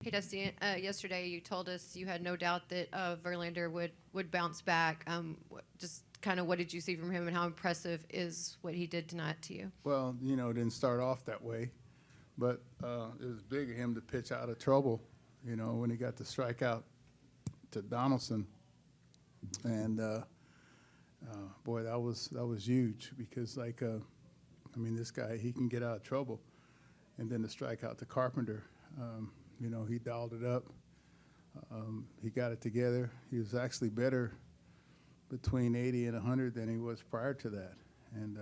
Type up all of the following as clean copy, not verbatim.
Hey, Dusty, yesterday you told us you had no doubt that Verlander would bounce back. Just kind of what did you see from him and how impressive is what he did tonight to you? Well, it didn't start off that way, but it was big of him to pitch out of trouble, when he got the strikeout to Donaldson. And, boy, that was huge because, this guy, he can get out of trouble. And then the strikeout to Carpenter, he dialed it up. He got it together. He was actually better between 80 and 100 than he was prior to that. And,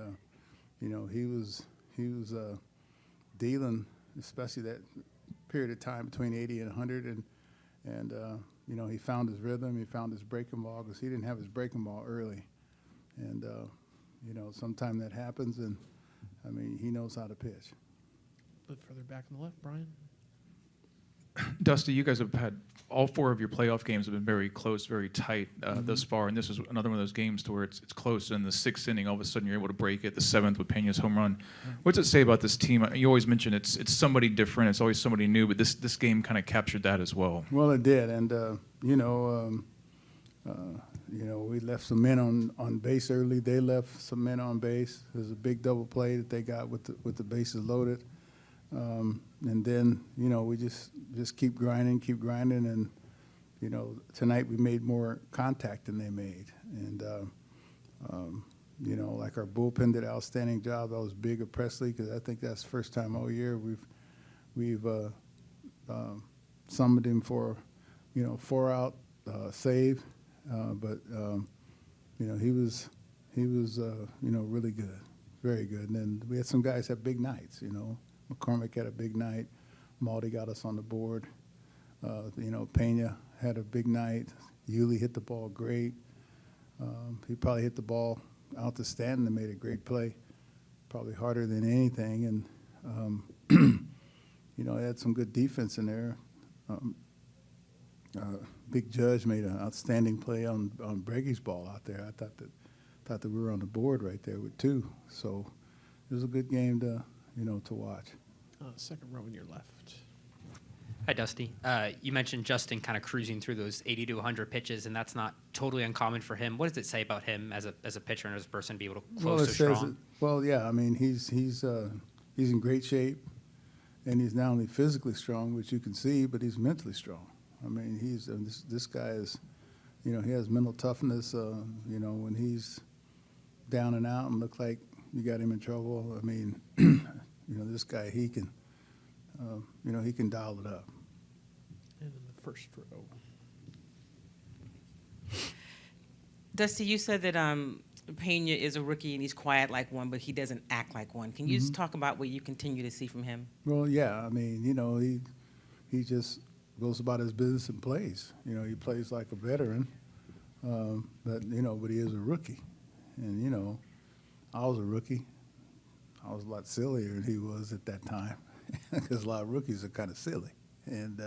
he was dealing, especially that period of time between 80 and 100. And he found his rhythm. He found his breaking ball because he didn't have his breaking ball early. And, sometime that happens. And, he knows how to pitch. A bit further back on the left, Brian. Dusty, you guys have had all 4 of your playoff games have been very close, very tight thus far, and this is another one of those games to where it's close. And in the 6th inning, all of a sudden you're able to break it. The 7th with Pena's home run. What's it say about this team? You always mention it's somebody different. It's always somebody new, but this game kind of captured that as well. Well, it did, and we left some men on base early. They left some men on base. There's a big double play that they got with the bases loaded. And then, we just keep grinding, and, tonight we made more contact than they made. And, like our bullpen did an outstanding job. That was big of Presley because I think that's the first time all year we've summoned him for, 4-out save. But he was really good, very good. And then we had some guys have big nights, McCormick had a big night. Maldi got us on the board. Pena had a big night. Yuli hit the ball great. He probably hit the ball out the stand and made a great play, probably harder than anything. And, he had some good defense in there. Big Judge made an outstanding play on Brege's ball out there. I thought that we were on the board right there with 2. So it was a good game to watch. Second row on your left. Hi, Dusty. You mentioned Justin kind of cruising through those 80 to 100 pitches, and that's not totally uncommon for him. What does it say about him as a pitcher and as a person to be able to close so strong? He's in great shape, and he's not only physically strong, which you can see, but he's mentally strong. This guy is, he has mental toughness. When he's down and out and look like you got him in trouble. This guy, he can, he can dial it up. And in the first row. Dusty, you said that Pena is a rookie and he's quiet like one, but he doesn't act like one. Can you just talk about what you continue to see from him? Well, yeah. He just goes about his business and plays. He plays like a veteran, but he is a rookie. And, I was a rookie. I was a lot sillier than he was at that time because a lot of rookies are kind of silly. And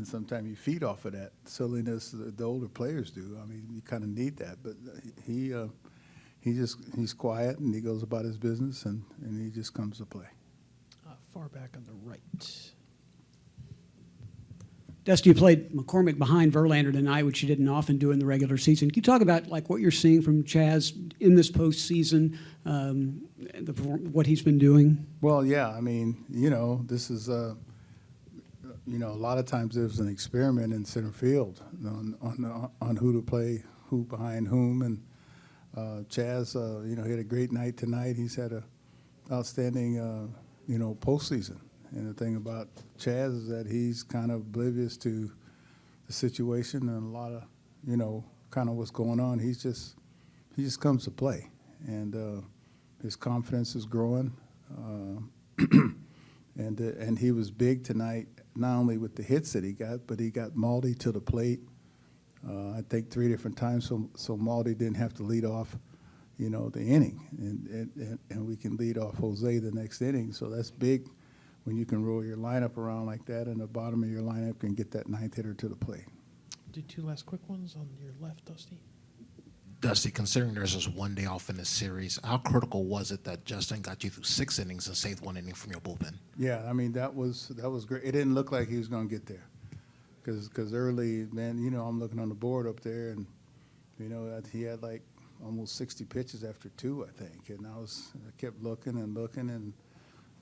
sometimes you feed off of that silliness the older players do. You kind of need that. But he's quiet and he goes about his business and he just comes to play. Far back on the right. Dusty, you played McCormick behind Verlander tonight, which you didn't often do in the regular season. Can you talk about what you're seeing from Chaz in this postseason, what he's been doing? Well, yeah. This is a lot of times there's an experiment in center field on who to play, who behind whom, and Chaz, he had a great night tonight. He's had a outstanding, postseason. And the thing about Chaz is that he's kind of oblivious to the situation and a lot of, kind of what's going on. He just comes to play, and his confidence is growing. And he was big tonight, not only with the hits that he got, but he got Maldi to the plate. I think 3 different times, so Maldi didn't have to lead off, the inning, and we can lead off Jose the next inning. So that's big. When you can roll your lineup around like that and the bottom of your lineup can get that 9th hitter to the plate. Do 2 last quick ones on your left, Dusty. Dusty, considering there's just one day off in this series, how critical was it that Justin got you through 6 innings and saved 1 inning from your bullpen? Yeah, I mean, that was great. It didn't look like he was going to get there because early, man, you know, I'm looking on the board up there, and, you know, he had like almost 60 pitches after 2, I think. And I kept looking, and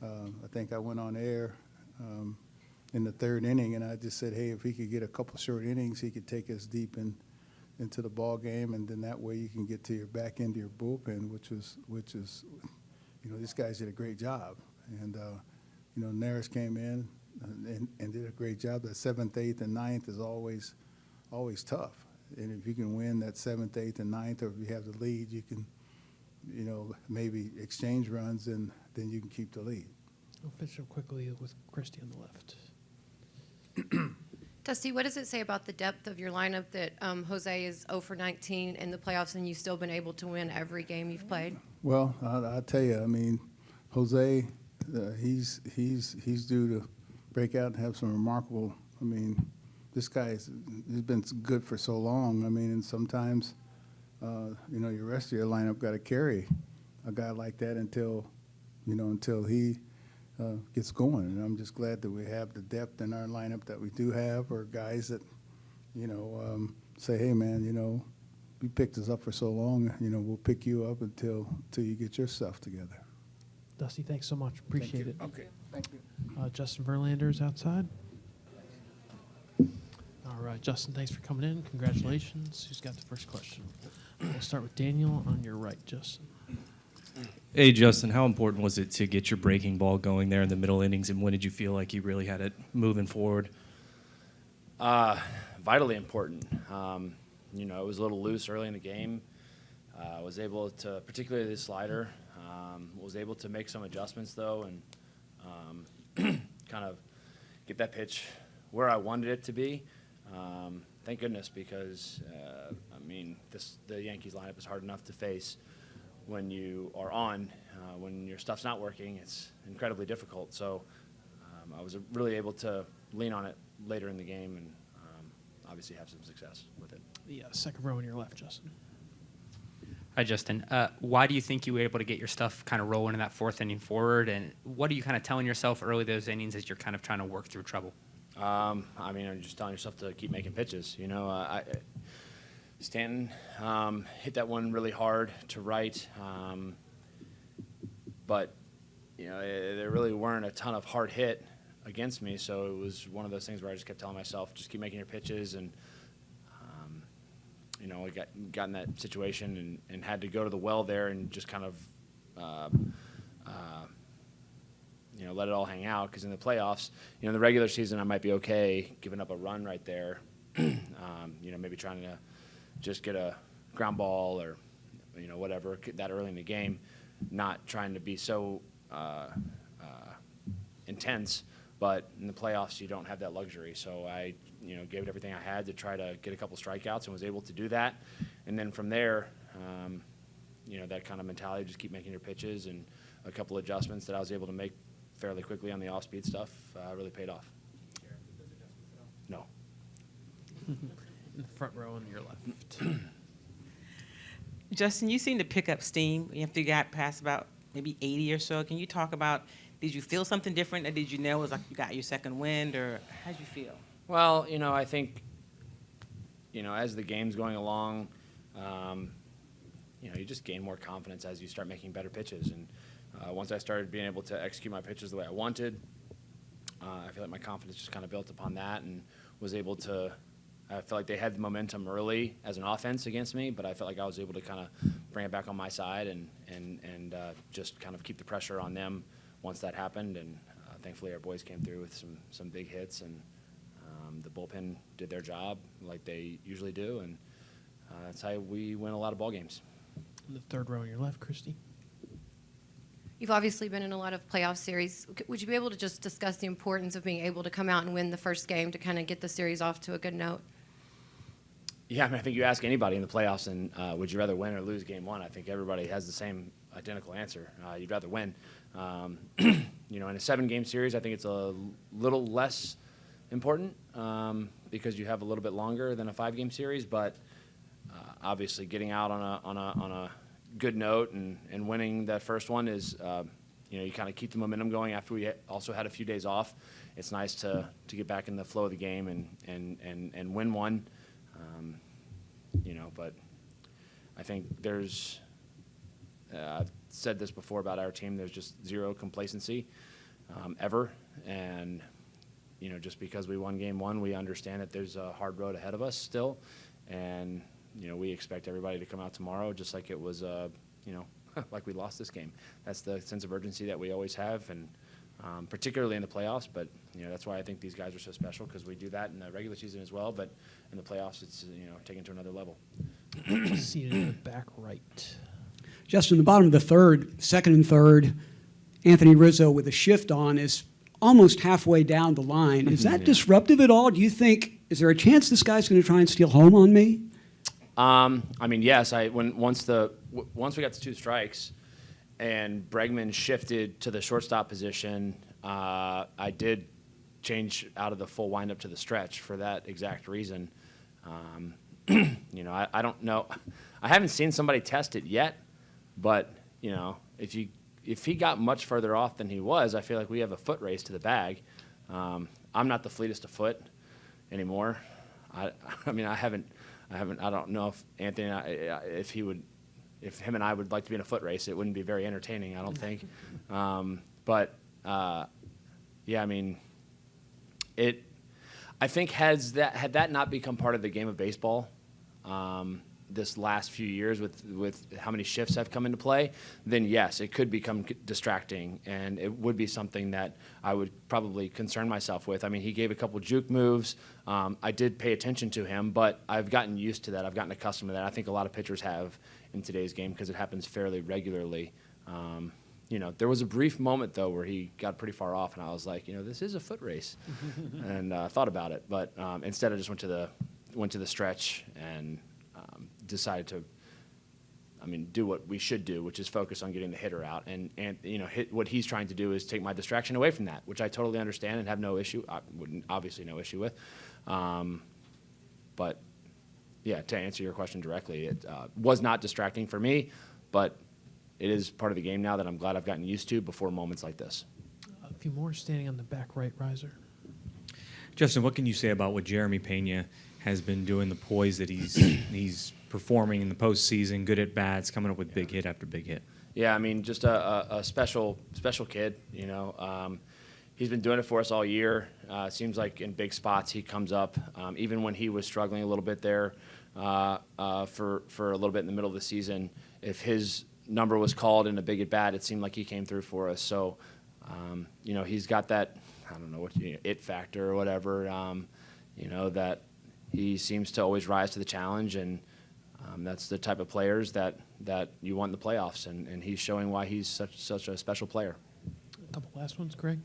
I think I went on air in the 3rd inning, and I just said, hey, if he could get a couple short innings, he could take us deep into the ball game, and then that way you can get to your back end of your bullpen, which is, you know, these guys did a great job. And, you know, Neris came in and did a great job. That 7th, 8th, and 9th is always tough. And if you can win that 7th, 8th, and 9th, or if you have the lead, you can, you know, maybe exchange runs, and then you can keep the lead. I'll finish up quickly with Christie on the left. Dusty, what does it say about the depth of your lineup that Jose is 0 for 19 in the playoffs and you've still been able to win every game you've played? Well, I'll tell you, I mean, Jose, he's due to break out and have some remarkable. I mean, this guy he's been good for so long. I mean, and sometimes, you know, your rest of your lineup got to carry a guy like that until he gets going. And I'm just glad that we have the depth in our lineup that we do have, or guys that, you know, say, hey, man, you know, you picked us up for so long, you know, we'll pick you up until you get your stuff together. Dusty, thanks so much. Appreciate it. Okay, thank you. Justin Verlander's outside. All right, Justin, thanks for coming in. Congratulations. Who's got the first question? We'll start with Daniel on your right, Justin. Hey, Justin, how important was it to get your breaking ball going there in the middle innings, and when did you feel like you really had it moving forward? Vitally important. You know, it was a little loose early in the game. Was able to, particularly the slider, was able to make some adjustments, though, and kind of get that pitch where I wanted it to be. Thank goodness, because, I mean, the Yankees lineup is hard enough to face. When you are on, when your stuff's not working, it's incredibly difficult. So I was really able to lean on it later in the game and obviously have some success with it. The second row on your left, Justin. Hi, Justin. Why do you think you were able to get your stuff kind of rolling in that 4th inning forward? And what are you kind of telling yourself early those innings as you're kind of trying to work through trouble? I mean, I'm just telling yourself to keep making pitches. You know, Stanton hit that one really hard to right, but you know there really weren't a ton of hard hit against me, so it was one of those things where I just kept telling myself, just keep making your pitches, and you know, I got in that situation and had to go to the well there and just kind of you know, let it all hang out, because in the playoffs, you know, in the regular season I might be okay giving up a run right there, you know, maybe trying to just get a ground ball or, you know, whatever that early in the game, not trying to be so intense. But in the playoffs, you don't have that luxury. So I, you know, gave it everything I had to try to get a couple strikeouts and was able to do that. And then from there, you know, that kind of mentality, just keep making your pitches, and a couple adjustments that I was able to make fairly quickly on the off-speed stuff really paid off. No. In the front row on your left. Justin, you seem to pick up steam after you got past about maybe 80 or so. Can you talk about, did you feel something different, or did you know it was like you got your second wind, or how'd you feel? Well, you know, I think, you know, as the game's going along, you know, you just gain more confidence as you start making better pitches. And once I started being able to execute my pitches the way I wanted, I feel like my confidence just kind of built upon that, and was able to, I felt like they had the momentum early as an offense against me, but I felt like I was able to kind of bring it back on my side and just kind of keep the pressure on them once that happened. And thankfully our boys came through with some big hits, and the bullpen did their job like they usually do, and that's how we win a lot of ball games. In the third row on your left, Christy. You've obviously been in a lot of playoff series. Would you be able to just discuss the importance of being able to come out and win the first game to kind of get the series off to a good note? Yeah, I mean, I think you ask anybody in the playoffs, and would you rather win or lose game one? I think everybody has the same identical answer. You'd rather win. You know, in a 7-game series, I think it's a little less important because you have a little bit longer than a 5-game series. But obviously getting out on a good note and winning that first one is, you kind of keep the momentum going after we also had a few days off. It's nice to get back in the flow of the game and win one. But I think I've said this before about our team, there's just zero complacency ever. And, just because we won game one, we understand that there's a hard road ahead of us still. And, we expect everybody to come out tomorrow just like it was, like we lost this game. That's the sense of urgency that we always have, and particularly in the playoffs. But, that's why I think these guys are so special, because we do that in the regular season as well. But in the playoffs, it's, taken to another level. Seated in the back right. Justin, the bottom of the third, second and third, Anthony Rizzo with a shift on is almost halfway down the line. Is that disruptive at all? Do you think, is there a chance this guy's going to try and steal home on me? Yes. Once we got to 2 strikes and Bregman shifted to the shortstop position, I did change out of the full windup to the stretch for that exact reason. I don't know. I haven't seen somebody test it yet, but, if he got much further off than he was, I feel like we have a foot race to the bag. I'm not the fleetest of foot anymore. I don't know if Anthony, if him and I would like to be in a foot race, it wouldn't be very entertaining, I don't think. I think had that not become part of the game of baseball, this last few years with how many shifts have come into play, then yes, it could become distracting, and it would be something that I would probably concern myself with. He gave a couple juke moves. I did pay attention to him, but I've gotten used to that. I've gotten accustomed to that. I think a lot of pitchers have in today's game, because it happens fairly regularly. There was a brief moment, though, where he got pretty far off, and I was like, this is a foot race, and thought about it. But instead, I just went to the stretch and decided to, do what we should do, which is focus on getting the hitter out. And what he's trying to do is take my distraction away from that, which I totally understand and have no issue, obviously no issue with. But yeah, to answer your question directly, it was not distracting for me, but it is part of the game now that I'm glad I've gotten used to before moments like this. A few more standing on the back right riser. Justin, what can you say about what Jeremy Pena has been doing, the poise that he's performing in the postseason, good at bats, coming up with big hit after big hit? Yeah, just a special kid. He's been doing it for us all year. Seems like in big spots he comes up. Even when he was struggling a little bit there for a little bit in the middle of the season, if his number was called in a big at bat, it seemed like he came through for us. So, he's got that, I don't know what it factor or whatever. That he seems to always rise to the challenge, and that's the type of players that you want in the playoffs, and he's showing why he's such a special player. A couple last ones, Greg.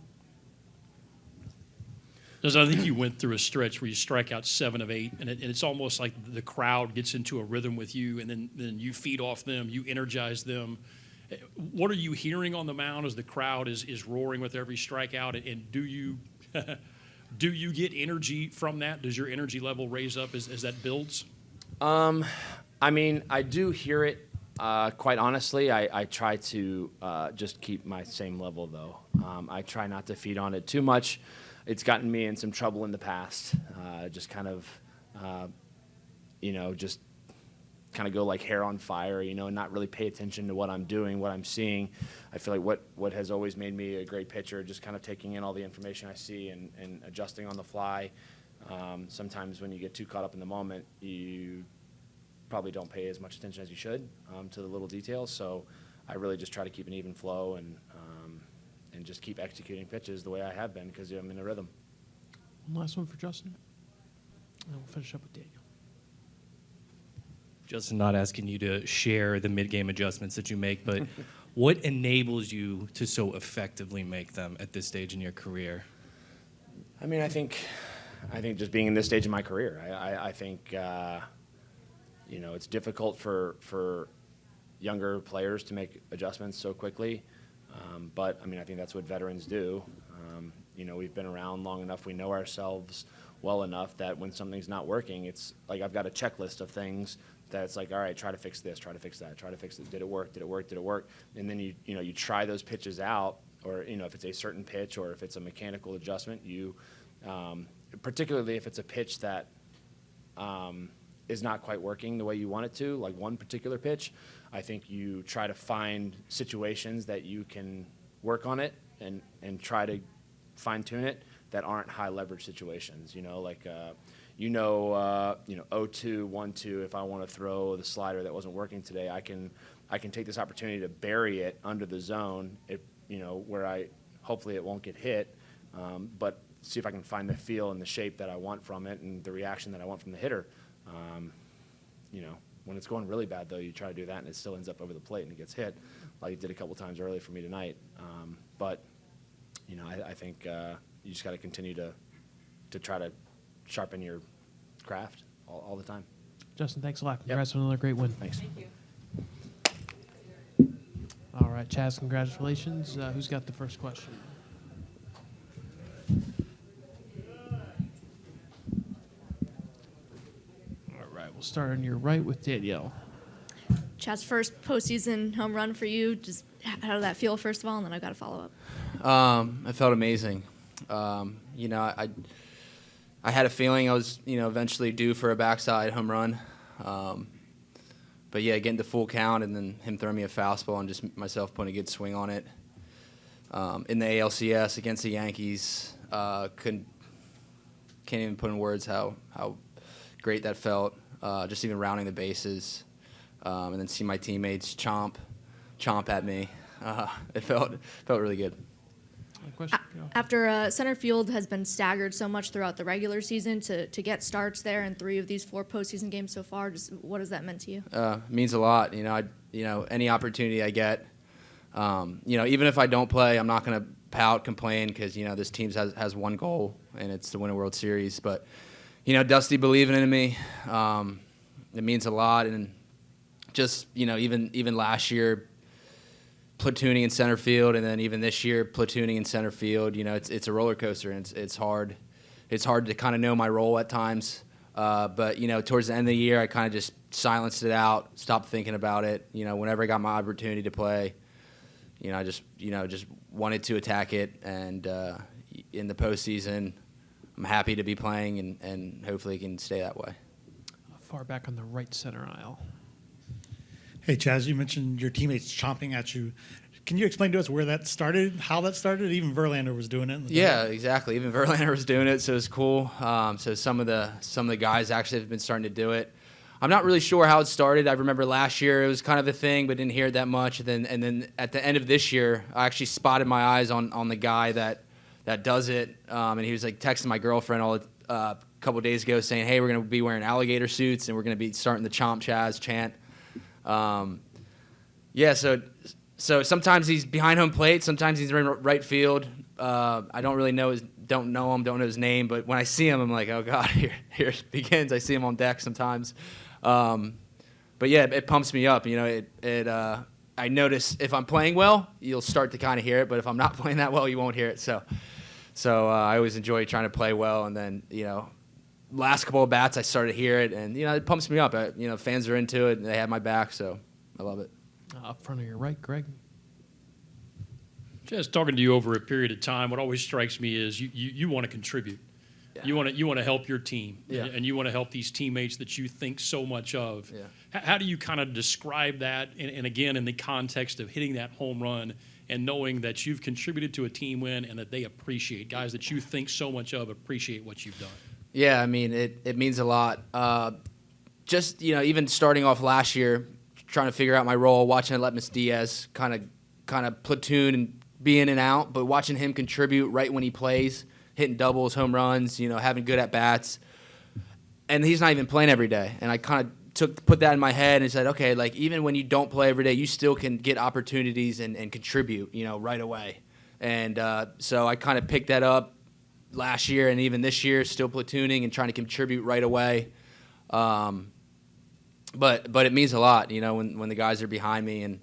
I think you went through a stretch where you strike out 7 of 8, and it's almost like the crowd gets into a rhythm with you, and then you feed off them, you energize them. What are you hearing on the mound as the crowd is roaring with every strikeout, and do you do you get energy from that? Does your energy level raise up as that builds? I do hear it. Quite honestly, I try to just keep my same level, though. I try not to feed on it too much. It's gotten me in some trouble in the past. Just kind of go like hair on fire, and not really pay attention to what I'm doing, what I'm seeing. I feel like what has always made me a great pitcher, just kind of taking in all the information I see and adjusting on the fly. Sometimes when you get too caught up in the moment, you probably don't pay as much attention as you should to the little details. So I really just try to keep an even flow and just keep executing pitches the way I have been, because I'm in a rhythm. One last one for Justin, and we'll finish up with Daniel. Justin, not asking you to share the mid-game adjustments that you make, but what enables you to so effectively make them at this stage in your career? I think just being in this stage of my career, I think it's difficult for younger players to make adjustments so quickly. But I think that's what veterans do. We've been around long enough. We know ourselves well enough that when something's not working, it's like I've got a checklist of things that it's like, all right, try to fix this, try to fix that, try to fix it. Did it work? Did it work? Did it work? And then you try those pitches out, or if it's a certain pitch or if it's a mechanical adjustment, particularly if it's a pitch that is not quite working the way you want it to, like one particular pitch, I think you try to find situations that you can work on it and try to fine tune it that aren't high leverage situations. 0-2, 1-2. If I want to throw the slider that wasn't working today, I can take this opportunity to bury it under the zone, where hopefully it won't get hit, but see if I can find the feel and the shape that I want from it and the reaction that I want from the hitter. When it's going really bad, though, you try to do that and it still ends up over the plate and it gets hit, like it did a couple times early for me tonight. But I think you just got to continue to try to sharpen your craft all the time. Justin, thanks a lot. Congrats on another great win. Thanks. Thank you. All right, Chaz, congratulations. Who's got the first question? All right, we'll start on your right with Danielle. Chad's first postseason home run for you. Just how did that feel, first of all, and then I've got a follow-up. I felt amazing. I had a feeling I was, eventually due for a backside home run. But yeah, getting the full count and then him throwing me a fastball and just myself putting a good swing on it. In the ALCS against the Yankees, can't even put in words how great that felt. Just even rounding the bases, and then see my teammates chomp at me. It felt really good. Question? After center field has been staggered so much throughout the regular season, to get starts there in 3 of these 4 postseason games so far, just what has that meant to you? Means a lot. Any opportunity I get, even if I don't play, I'm not going to pout, complain, because this team has one goal, and it's to win a World Series. But Dusty believing in me, it means a lot. And just even last year, platooning in center field, and then even this year platooning in center field. It's a roller coaster, and it's hard. It's hard to kind of know my role at times. But towards the end of the year, I kind of just silenced it out, stopped thinking about it. Whenever I got my opportunity to play, I just wanted to attack it. And in the postseason, I'm happy to be playing, and hopefully it can stay that way. Far back on the right center aisle. Hey, Chaz, you mentioned your teammates chomping at you. Can you explain to us where that started, how that started? Even Verlander was doing it. Yeah, exactly. Even Verlander was doing it, so it's cool. So some of the guys actually have been starting to do it. I'm not really sure how it started. I remember last year it was kind of a thing, but didn't hear it that much. And then at the end of this year, I actually spotted my eyes on the guy that does it, and he was like texting my girlfriend a couple days ago saying, "Hey, we're going to be wearing alligator suits and we're going to be starting the Chomp Chaz chant." So sometimes he's behind home plate, sometimes he's in right field. I don't really know don't know his name, but when I see him, I'm like, oh God, here it begins. I see him on deck sometimes. But yeah, it pumps me up. I notice if I'm playing well, you'll start to kind of hear it, but if I'm not playing that well, you won't hear it. So I always enjoy trying to play well, and then last couple of bats, I started to hear it, and it pumps me up. Fans are into it, and they have my back, so I love it. Up front of your right, Greg. Just talking to you over a period of time, what always strikes me is you want to contribute. Yeah. You want to help your team, and you want to help these teammates that you think so much of. Yeah. How do you kind of describe that? And again, in the context of hitting that home run and knowing that you've contributed to a team win and that they appreciate, guys that you think so much of appreciate what you've done. Yeah, I mean, it means a lot. Just, even starting off last year, trying to figure out my role, watching Aledmus Diaz kind of platoon and be in and out, but watching him contribute right when he plays, hitting doubles, home runs, having good at-bats. And he's not even playing every day. And I kind of put that in my head and said, okay, like even when you don't play every day, you still can get opportunities and contribute, right away. And so I kind of picked that up last year and even this year, still platooning and trying to contribute right away. But it means a lot, when the guys are behind me, and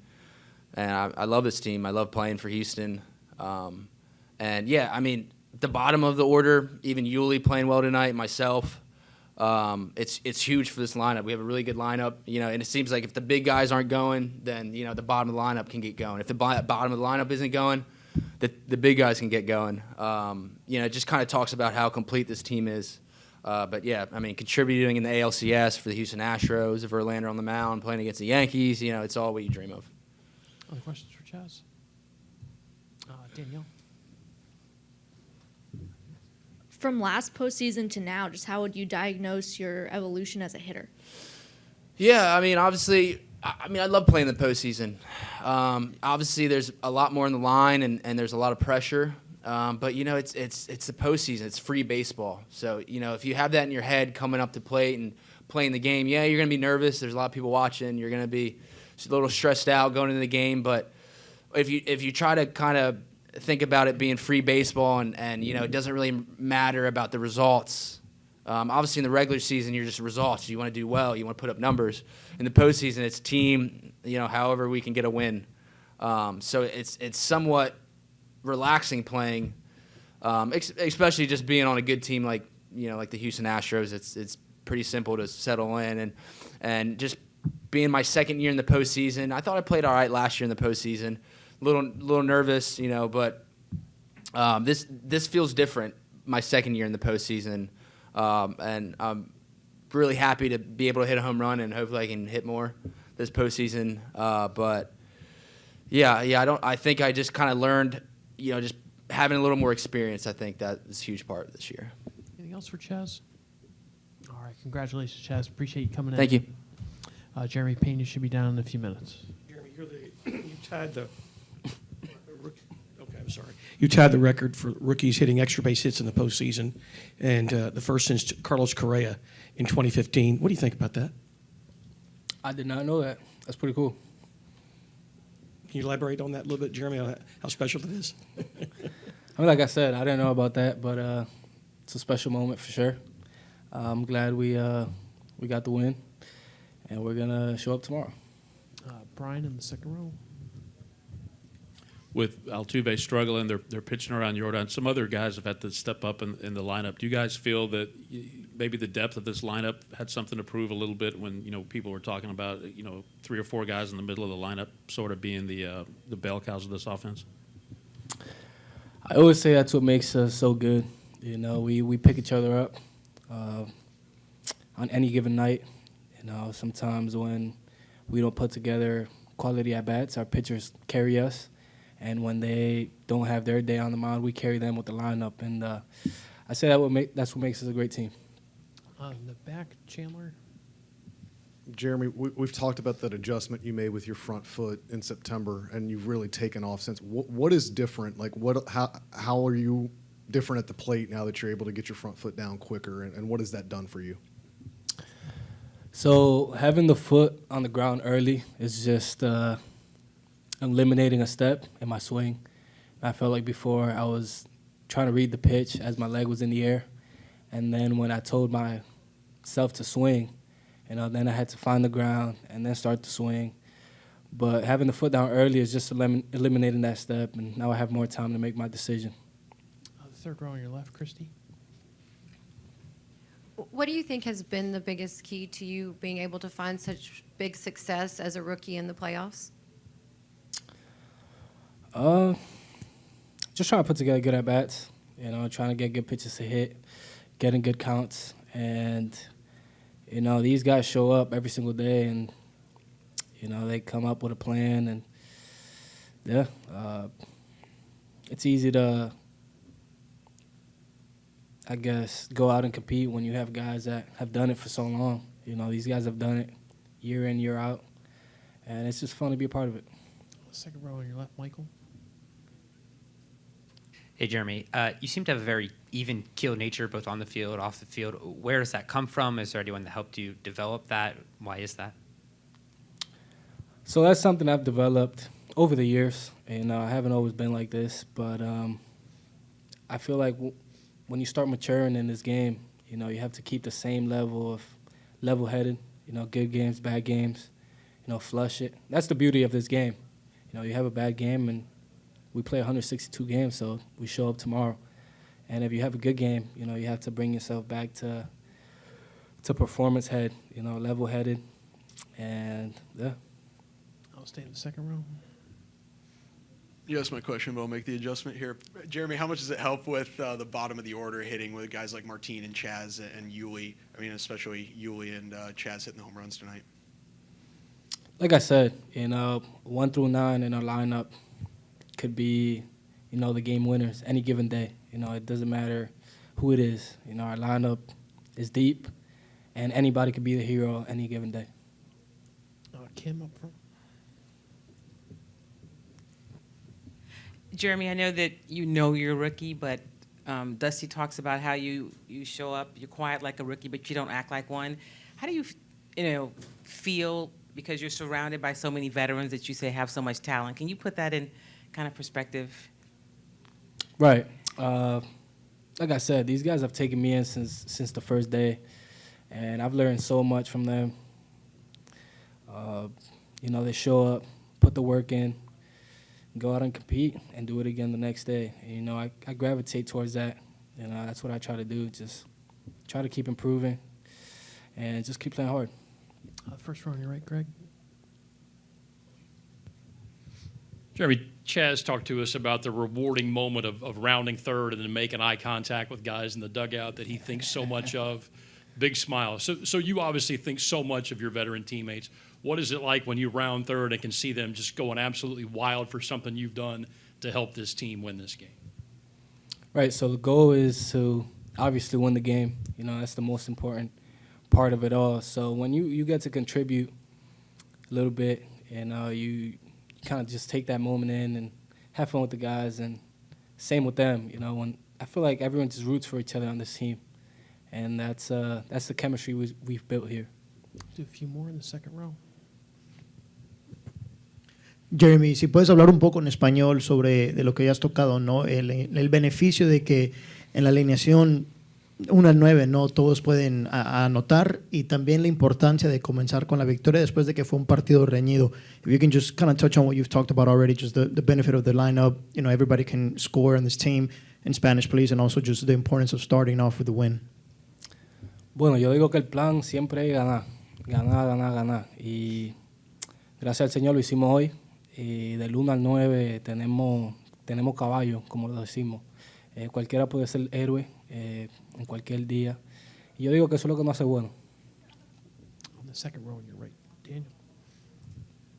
I love this team. I love playing for Houston. And yeah, I mean, the bottom of the order, even Yuli playing well tonight, myself, it's huge for this lineup. We have a really good lineup, and it seems like if the big guys aren't going, then the bottom of the lineup can get going. If the bottom of the lineup isn't going, the big guys can get going. It just kind of talks about how complete this team is. But yeah, I mean, contributing in the ALCS for the Houston Astros, Verlander on the mound, playing against the Yankees, it's all what you dream of. Other questions for Chaz? Danielle? From last postseason to now, just how would you diagnose your evolution as a hitter? Yeah, I mean, obviously, I love playing the postseason. Obviously, there's a lot more in the line, and there's a lot of pressure. But it's the postseason. It's free baseball. So if you have that in your head coming up to plate and playing the game, yeah, you're gonna be nervous. There's a lot of people watching. You're gonna be a little stressed out going into the game. But if you try to kind of think about it being free baseball and it doesn't really matter about the results. Obviously, in the regular season, you're just results. You want to do well. You want to put up numbers. In the postseason, it's team. However we can get a win. So it's somewhat relaxing playing, especially just being on a good team like the Houston Astros. It's pretty simple to settle in and just being my second year in the postseason. I thought I played all right last year in the postseason. Little nervous, but this feels different. My second year in the postseason, and I'm really happy to be able to hit a home run, and hopefully I can hit more this postseason. But yeah, I think I just kind of learned, just having a little more experience. I think that is a huge part this year. Anything else for Chaz? All right, congratulations, Chaz. Appreciate you coming in. Thank you. Jeremy Pena should be down in a few minutes. Jeremy, you tied the. I'm sorry. You tied the record for rookies hitting extra base hits in the postseason, and the first since Carlos Correa in 2015. What do you think about that? I did not know that. That's pretty cool. Can you elaborate on that a little bit, Jeremy, on how special it is? I mean, like I said, I didn't know about that, but it's a special moment for sure. I'm glad we got the win, and we're gonna show up tomorrow. Brian in the second row. With Altuve struggling, they're pitching around Jordan. Some other guys have had to step up in the lineup. Do you guys feel that maybe the depth of this lineup had something to prove a little bit when people were talking about 3 or 4 guys in the middle of the lineup sort of being the bell cows of this offense? I always say that's what makes us so good. We pick each other up on any given night. Sometimes when we don't put together quality at bats, our pitchers carry us. And when they don't have their day on the mound, we carry them with the lineup. And I say that's what makes us a great team. In the back, Chandler. Jeremy, we've talked about that adjustment you made with your front foot in September, and you've really taken off since. What is different? Like, how are you different at the plate now that you're able to get your front foot down quicker, and what has that done for you? So having the foot on the ground early is just eliminating a step in my swing. I felt like before I was trying to read the pitch as my leg was in the air, and then when I told myself to swing, then I had to find the ground and then start to swing. But having the foot down early is just eliminating that step, and now I have more time to make my decision. The third row on your left, Christy. What do you think has been the biggest key to you being able to find such big success as a rookie in the playoffs? Just trying to put together good at-bats, trying to get good pitches to hit, getting good counts. And, these guys show up every single day and, they come up with a plan. And, yeah, it's easy to, I guess, go out and compete when you have guys that have done it for so long. These guys have done it year in, year out. And it's just fun to be a part of it. Second row on your left, Michael. Hey, Jeremy, you seem to have a very even-keeled nature, both on the field, off the field. Where does that come from? Is there anyone that helped you develop that? Why is that? So that's something I've developed over the years. I haven't always been like this, but I feel like when you start maturing in this game, you have to keep the same level of level-headed, good games, bad games, flush it. That's the beauty of this game. You have a bad game, and we play 162 games, so we show up tomorrow. And if you have a good game, you have to bring yourself back to to performance head, level headed, and yeah. I'll stay in the second row. You asked my question, but I'll make the adjustment here. Jeremy, how much does it help with the bottom of the order hitting with guys like Martin and Chaz and Yuli? I mean, especially Yuli and Chaz hitting the home runs tonight. Like I said, 1 through 9 in our lineup could be, the game winners any given day. It doesn't matter who it is. Our lineup is deep, and anybody could be the hero any given day. Kim up front. Jeremy, I know that you're a rookie, but Dusty talks about how you show up, you're quiet like a rookie, but you don't act like one. How do you feel because you're surrounded by so many veterans that you say have so much talent? Can you put that in kind of perspective? Right. Like I said, these guys have taken me in since the first day, and I've learned so much from them. They show up, put the work in, go out and compete, and do it again the next day. I gravitate towards that. That's what I try to do, just try to keep improving and just keep playing hard. First row on your right, Greg. Jeremy, Chaz talked to us about the rewarding moment of rounding third and then making eye contact with guys in the dugout that he thinks so much of. Big smile. So you obviously think so much of your veteran teammates. What is it like when you round third and can see them just going absolutely wild for something you've done to help this team win this game? Right, so the goal is to obviously win the game. That's the most important part of it all. So when you get to contribute a little bit and you kind of just take that moment in and have fun with the guys, and same with them. When I feel like everyone just roots for each other on this team, and that's the chemistry we've built here. Do a few more in the second row. Jeremy, si puedes hablar un poco en español sobre de lo que ya has tocado, ¿no? El beneficio de que en la alineación 1 al 9 no todos pueden anotar, y también la importancia de comenzar con la victoria después de que fue un partido reñido. If you can just kind of touch on what you've talked about already, just the benefit of the lineup, everybody can score on this team in Spanish, please, and also just the importance of starting off with the win. Bueno, yo digo que el plan siempre es ganar, ganar, ganar, ganar. Y gracias al Señor lo hicimos hoy. Y del 1 al 9 tenemos caballo, como lo decimos. Cualquiera puede ser héroe en cualquier día. Y yo digo que eso es lo que nos hace bueno. On the second row on your right, Daniel.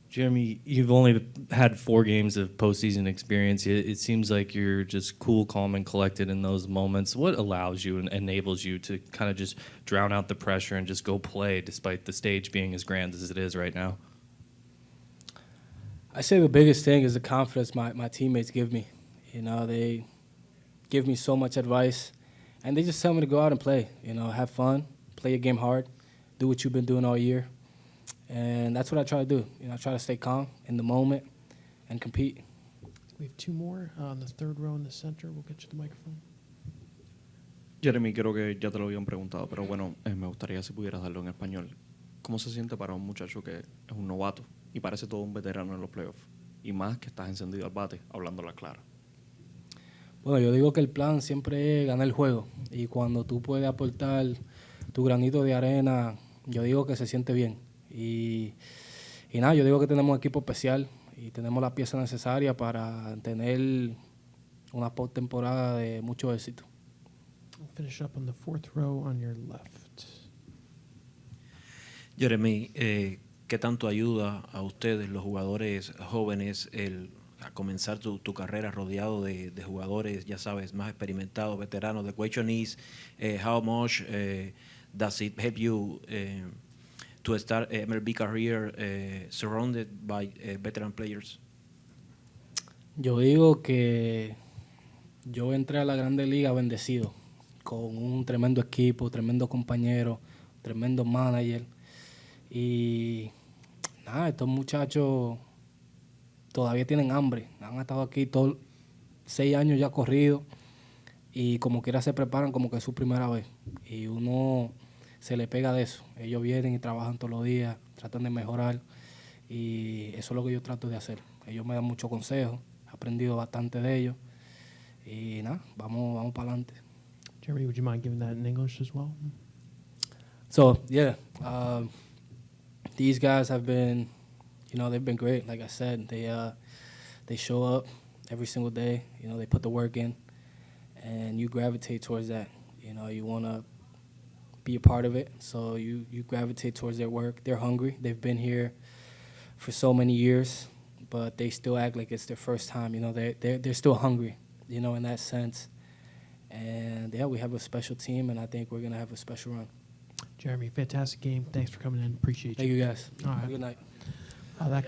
Jeremy, you've only had 4 games of postseason experience. It seems like you're just cool, calm, and collected in those moments. What allows you and enables you to kind of just drown out the pressure and just go play despite the stage being as grand as it is right now? I say the biggest thing is the confidence my teammates give me. They give me so much advice, and they just tell me to go out and play. Have fun, play your game hard, do what you've been doing all year. And that's what I try to do. I try to stay calm in the moment and compete. We have 2 more on the third row in the center. We'll get you the microphone. Jeremy, creo que ya te lo habían preguntado, pero bueno, me gustaría si pudieras darlo en español. ¿Cómo se siente para un muchacho que es un novato y parece todo un veterano en los playoffs? Y más que estás encendido al bate, hablándola clara. Bueno, yo digo que el plan siempre es ganar el juego. Y cuando tú puedes aportar tu granito de arena, yo digo que se siente bien. Y nada, yo digo que tenemos un equipo especial y tenemos la pieza necesaria para tener una postemporada de mucho éxito. We'll finish up on the fourth row on your left. Jeremy, ¿qué tanto ayuda a ustedes, los jugadores jóvenes, a comenzar tu carrera rodeado de jugadores, ya sabes, más experimentados, veteranos? The question is, how much does it help you to start MLB career surrounded by veteran players? Yo digo que yo entré a la Grande Liga bendecido, con un tremendo equipo, tremendo compañero, tremendo manager. Y nada, estos muchachos todavía tienen hambre. Han estado aquí todos 6 años ya corridos y como quiera se preparan como que es su primera vez. Y uno se le pega de eso. Ellos vienen y trabajan todos los días, tratan de mejorar y eso es lo que yo trato de hacer. Ellos me dan muchos consejos, he aprendido bastante de ellos y nada, vamos para adelante. Jeremy, would you mind giving that in English as well? So yeah, these guys have been, they've been great. Like I said, they show up every single day. They put the work in, and you gravitate towards that. You want to be a part of it, so you gravitate towards their work. They're hungry. They've been here for so many years, but they still act like it's their first time. They're still hungry, in that sense. And yeah, we have a special team, and I think we're gonna have a special run. Jeremy, fantastic game. Thanks for coming in. Appreciate you. Thank you guys. All right. Have a good night. That